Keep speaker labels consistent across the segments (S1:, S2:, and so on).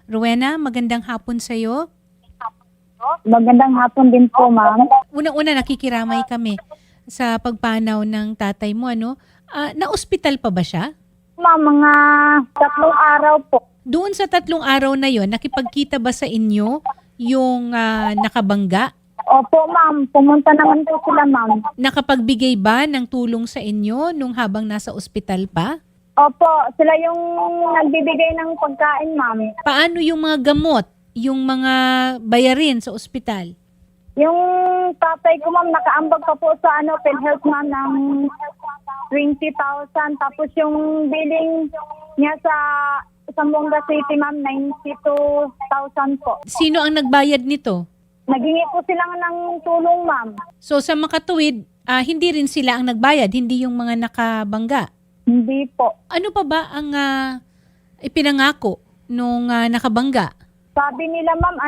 S1: Rowena, magandang hapon sa'yo.
S2: Magandang hapon din po, ma'am.
S1: Unang-una, nakikiramay kami sa pagpanaw ng tatay mo. Na-ospital pa ba siya?
S2: Ma'am, mga 3 araw po.
S1: Doon sa 3 araw na yon, nakipagkita ba sa inyo yung nakabangga?
S2: Opo, ma'am. Pumunta naman po sila, ma'am.
S1: Nakapagbigay ba ng tulong sa inyo nung habang nasa ospital pa?
S2: Opo, sila yung nagbibigay ng pagkain, ma'am.
S1: Paano yung mga gamot, yung mga bayarin sa ospital?
S2: Yung tatay ko, ma'am, nakaambag pa po sa PhilHealth, ma'am, ng 20,000. Tapos yung billing niya sa Zamboanga City, ma'am, 92,000 po.
S1: Sino ang nagbayad nito?
S2: Naghingi po sila ng tulong, ma'am.
S1: So sa makatuwid, hindi rin sila ang nagbayad, hindi yung mga nakabangga.
S2: Hindi po.
S1: Ano pa ba ang ipinangako nung nakabangga?
S2: Sabi nila, ma'am,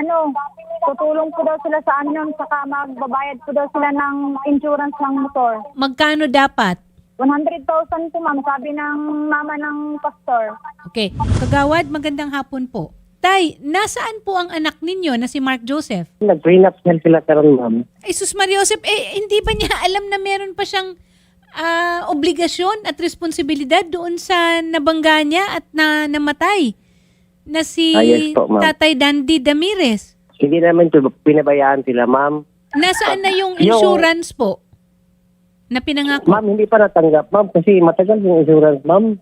S2: tutulong po daw sila sa saka magbabayad po daw sila ng insurance ng motor.
S1: Magkano dapat?
S2: 100,000 po, ma'am, sabi ng mama ng pastor.
S1: Okay. Kagawad, magandang hapon po. Tay, nasaan po ang anak ninyo na si Mark Joseph?
S3: Nag-prenup sila karon, ma'am.
S1: Ay, sus Maria Joseph, hindi ba niya alam na meron pa siyang obligasyon at responsibilidad doon sa nabangga niya at namatay na si
S3: Yes po, ma'am.
S1: Tatay Dandy Damirez?
S3: Hindi naman pinabayaan sila, ma'am.
S1: Nasaan na yung insurance po na pinangako?
S3: Ma'am, hindi pa natanggap, ma'am, kasi matagal yung insurance, ma'am.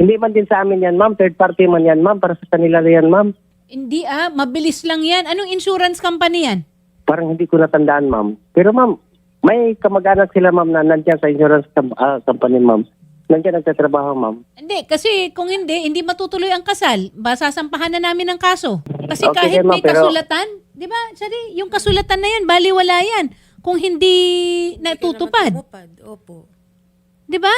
S3: Hindi man din sa amin yan, ma'am. Third party man yan, ma'am. Para sa kanila na yan, ma'am.
S1: Hindi mabilis lang yan. Anong insurance company yan?
S3: Parang hindi ko natandaan, ma'am. Pero, ma'am, may kamag-anak sila, ma'am, na nandiyan sa insurance company, ma'am. Nandiyan nagtatrabaho, ma'am.
S1: Hindi, kasi kung hindi matutuloy ang kasal. Sasampahan na namin ng kaso. Kasi
S3: Okay,
S1: kahit
S3: ma'am,
S1: may kasulatan, di ba, Shari, yung kasulatan na yan, baliwala yan. Kung hindi natutupad.
S4: Opo.
S1: Di ba?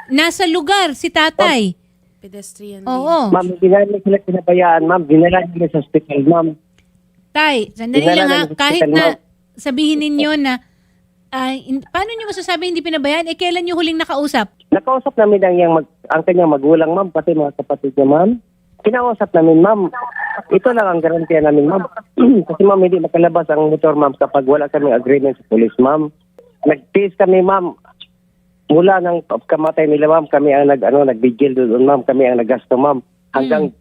S1: Nasa lugar si tatay.
S4: Pedestrian
S1: Oo.
S3: Ma'am, hindi namin sila pinabayaan, ma'am. Dinala nila sa hospital, ma'am.
S1: Tay, sandali
S3: Dinala
S1: lang
S3: namin sa
S1: kahit
S3: hospital,
S1: na
S3: ma'am.
S1: sabihin ninyo na, paano nyo masasabi hindi pinabayaan? Kailan nyo huling nakausap?
S3: Nakausap namin ang kanyang magulang, ma'am, pati mga kapatid niya, ma'am. Kinausap namin, ma'am. Ito lang ang garantiya namin, ma'am. Kasi, ma'am, hindi makalabas ang motor, ma'am, kapag wala kaming agreement sa police, ma'am. Nag-tease kami, ma'am. Mula ng kamatay nila, ma'am, kami ang nagbigil doon, ma'am. Kami ang naggasto, ma'am. Hanggang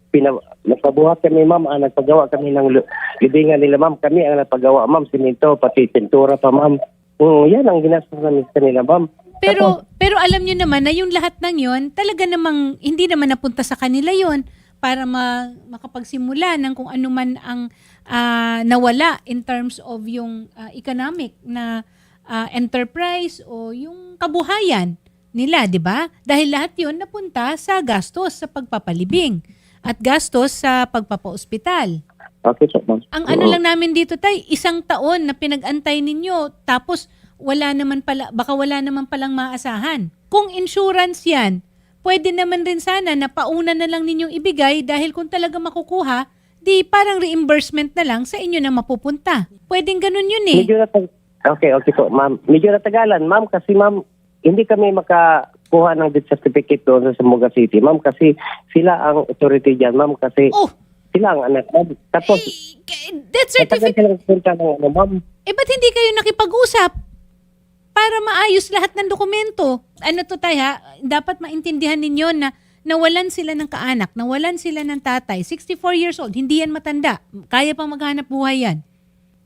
S3: nagpabuhat kami, ma'am. Nagpagawa kami ng libingan nila, ma'am. Kami ang nagpagawa, ma'am. Siminto, pati pintura pa, ma'am. Yan ang ginastos namin sa kanila, ma'am.
S1: Pero alam nyo naman na yung lahat ng yon talaga namang hindi naman napunta sa kanila yon para makapagsimula ng kung ano man ang nawala in terms of yung economic na enterprise o yung kabuhayan nila, di ba? Dahil lahat yon napunta sa gastos sa pagpapalibing at gastos sa pagpapa-ospital.
S3: Okay, so, ma'am.
S1: Ang ano lang namin dito, Tay, 1 taon na pinag-antay ninyo tapos baka wala naman palang maasahan. Kung insurance yan, pwede naman rin sana na pauna na lang ninyong ibigay dahil kung talaga makukuha, di parang reimbursement na lang sa inyo na mapupunta. Pwedeng ganun yun eh.
S3: Okay po, ma'am. Medyo natagalan, ma'am, kasi, ma'am, hindi kami makakuha ng death certificate doon sa Zamboanga City, ma'am, kasi sila ang authority dyan, ma'am, kasi sila ang anak, ma'am. Tapos,
S1: death certificate,
S3: silang punta ng ma'am.
S1: ba't hindi kayo nakipag-usap? Para maayos lahat ng dokumento. Ano to, Tay, ha? Dapat maintindihan ninyo na nawalan sila ng kaanak, nawalan sila ng tatay, 64 years old, hindi yan matanda. Kaya pang maghanap buhay yan.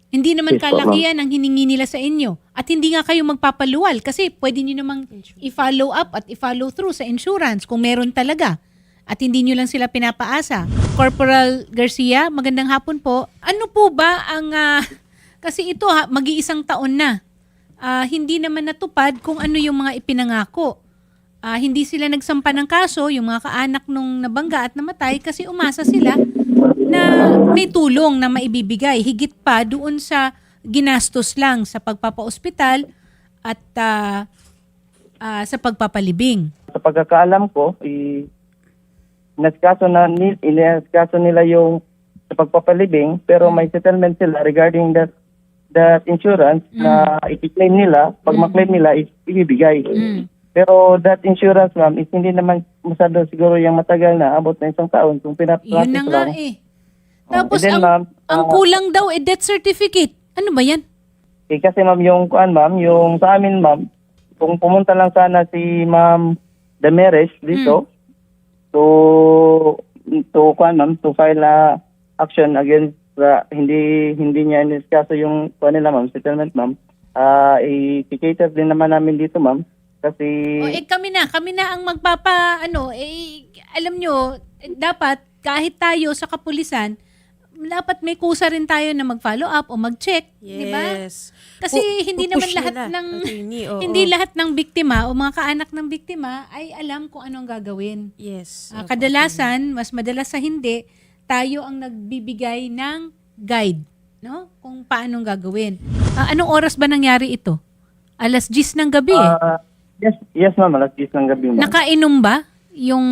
S1: Hindi naman
S3: Yes po,
S1: kalakihan ang hiningi nila sa inyo. At hindi nga kayo magpapaluwal kasi pwede nyo namang i-follow up at i-follow through sa insurance kung meron talaga. At hindi nyo lang sila pinapaasa. Corporal Garcia, magandang hapon po. Ano po ba ang, kasi ito mag-iisang taon na. Hindi naman natupad kung ano yung mga ipinangako. Hindi sila nagsampa ng kaso, yung mga kaanak nung nabangga at namatay kasi umasa sila na may tulong na maibibigay. Higit pa doon sa ginastos lang sa pagpapa-ospital at sa pagpapalibing.
S5: Sa pagkakaalam ko, inaskaso nila yung sa pagpapalibing pero may settlement sila regarding that insurance na i-claim nila, pag ma-claim nila, ibibigay. Pero that insurance, ma'am, is hindi naman masyado siguro yung matagal na, abot na 1 taon. Kung
S1: Yun na nga
S5: lang,
S1: eh. Tapos
S5: And then,
S1: ang,
S5: ma'am,
S1: ang kulang daw death certificate. Ano ba yan?
S5: kasi ma'am, yung kuan ma'am, yung sa amin ma'am, kung pumunta lang sana si Ma'am Dameres dito, to kuan ma'am, to file action against hindi niya iniskaso yung kuan nila ma'am, settlement ma'am, i-cater din naman namin dito ma'am, kasi
S1: O kami na ang alam nyo, dapat kahit tayo sa kapulisan, dapat may kusa rin tayo na mag-follow up o mag-check, di ba?
S4: Yes.
S1: Kasi hindi naman
S4: Pupush
S1: lahat
S4: nila,
S1: ng
S4: attorney, oo.
S1: hindi lahat ng biktima o mga kaanak ng biktima ay alam kung anong gagawin.
S4: Yes.
S1: Kadalasan, mas madalas sa hindi, tayo ang nagbibigay ng guide, no? Kung paanong gagawin. Anong oras ba nangyari ito? 10:00 ng gabi eh.
S5: yes ma'am, alas 10 ng gabi ma'am.
S1: Nakainom ba yung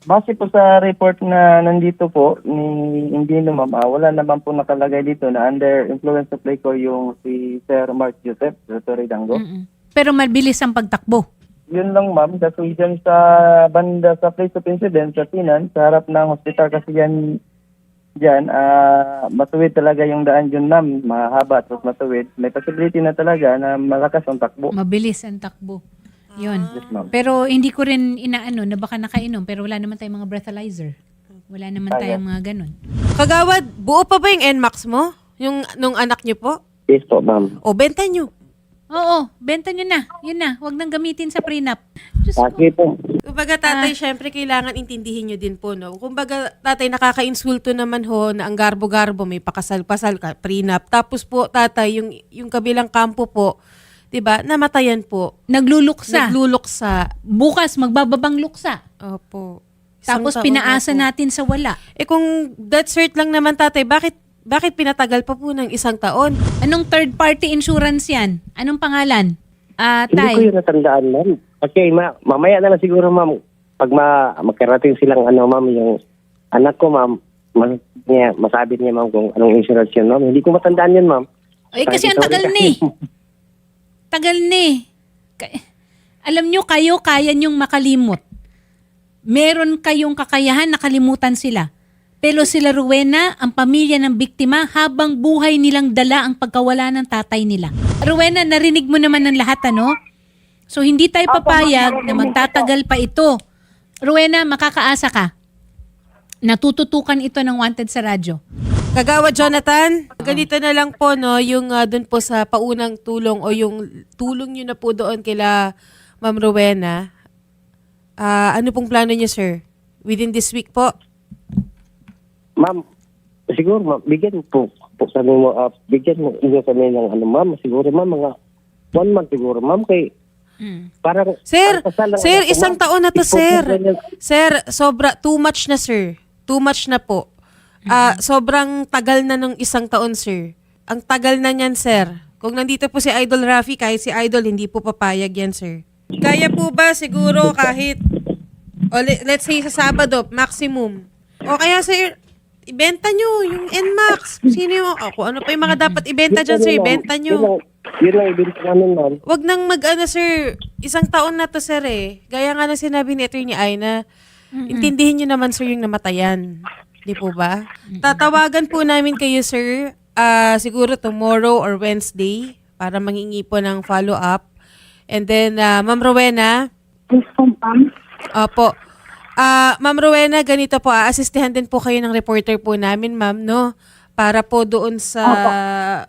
S5: Base po sa report na nandito po ni Indino ma'am, wala naman po nakalagay dito na under influence of liquor yung si Sir Mark Joseph Dr. Dango.
S1: pero mabilis ang pagtakbo.
S5: Yun lang ma'am, kasi dyan sa banda sa place of incident, sa Tinan, sa harap ng hospital kasi yan dyan, matuwid talaga yung daan yun ma'am, mahaba at matuwid. May possibility na talaga na malakas ang takbo.
S1: Mabilis ang takbo. Yun.
S5: Yes ma'am.
S1: Pero hindi ko rin inaano na baka nakainom pero wala naman tayong mga breathalyzer. Wala naman tayong mga ganun.
S4: Kagawad, buo pa ba yung NMAX mo? Yung nung anak niyo po?
S3: Yes po, ma'am.
S4: O, benta niyo.
S1: Oo, benta nyo na. Yun na, huwag nang gamitin sa prenup. Diyos ko.
S3: Okay po.
S4: Kumbaga, tatay, syempre, kailangan intindihin nyo din po, no? Kumbaga, tatay, nakaka-insulto naman ho na ang garbo-garbo, may pakasal-pasal ka, prenup. Tapos po, tatay, yung kabilang kampo po, 'di ba? Namatayan po.
S1: Nagluluksa. Bukas, magbababang luksa.
S4: Opo.
S1: Tapos
S4: Isang taon
S1: pinaasa
S4: na po.
S1: natin sa wala.
S4: Kung death cert lang naman, tatay, bakit pinatagal pa po ng 1 taon?
S1: Anong third party insurance yan? Anong pangalan?
S3: Hindi ko
S1: Tay.
S3: yun natandaan, ma'am. Okay, mamaya na lang siguro, ma'am. Pag magkarating silang ma'am, yung anak ko, ma'am, masabi niya, ma'am, kung anong insurance yun, ma'am. Hindi ko matandaan yun, ma'am.
S1: Kasi ang tagal na eh. Tagal na eh. Alam nyo, kayo kaya nyong makalimot. Meron kayong kakayahan na kalimutan sila. Pero sila Rowena, ang pamilya ng biktima, habang buhay nilang dala ang pagkawala ng tatay nila. Rowena, narinig mo naman ng lahat, ano? So, hindi tayo papayag na magtatagal pa ito. Rowena, makakaasa ka. Natututukan ito ng wanted sa radyo.
S4: Kagawa Jonathan, ganito na lang po, no, yung doon po sa paunang tulong o yung tulong nyo na po doon kila Ma'am Rowena. Ano pong plano niyo, sir? Within this week po?
S3: Ma'am, siguro, ma'am, bigyan po sa mo, bigyan mo inyo kami ng ma'am. Siguro, ma'am, mga 1 month siguro, ma'am, kay parang...
S4: Sir,
S3: ang kasal lang
S4: sir,
S3: ako,
S4: isang
S3: ma'am.
S4: taon na to,
S3: Ipupulong
S4: sir.
S3: niya-
S4: Sir, too much na, sir. Too much na po. Sobrang tagal na nung 1 taon, sir. Ang tagal na niyan, sir. Kung nandito po si Idol Rafi, kahit si Idol, hindi po papayag yan, sir. Kaya po ba siguro kahit, let's say sa Sabado, maximum. O kaya, sir, ibenta nyo yung NMAX. Sino yung, kung ano pa yung mga dapat ibenta dyan, sir, ibenta nyo.
S3: Yun lang ibenta namin, ma'am.
S4: Wag nang sir. 1 taon na to, sir, eh. Gaya nga na sinabi ni Atty. Aina, intindihin nyo naman, sir, yung namatayan. Di po ba? Tatawagan po namin kayo, sir, siguro tomorrow or Wednesday para mangingi po ng follow-up. And then, Ma'am Rowena.
S2: Yes po, ma'am.
S4: Opo. Ma'am Rowena, ganito po, aasistihan din po kayo ng reporter po namin, ma'am, no? Para po doon sa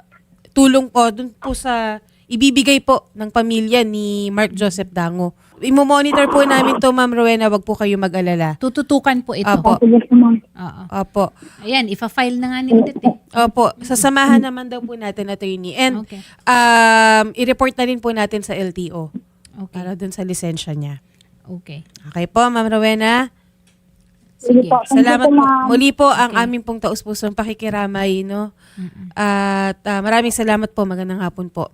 S4: tulong po, doon po sa ibibigay po ng pamilya ni Mark Joseph Dango. Imo-monitor po namin to, Ma'am Rowena, wag po kayo mag-alala.
S1: Tututukan po ito.
S4: Opo.
S2: Sige po, ma'am.
S1: Oo.
S4: Opo.
S1: Ayan, ifa-file na nga ni Odette eh.
S4: Opo. Sasamahan naman daw po natin, attorney. And
S1: Okay.
S4: i-report na rin po natin sa LTO
S1: Okay.
S4: para doon sa lisensya niya.
S1: Okay.
S4: Okay po, Ma'am Rowena.
S1: Sige.
S2: Sige po. Thank you
S4: Salamat
S2: po,
S4: po.
S2: ma'am.
S4: Muli po ang aming pong taus-pusong pakikiramay, no? At maraming salamat po. Magandang hapon po.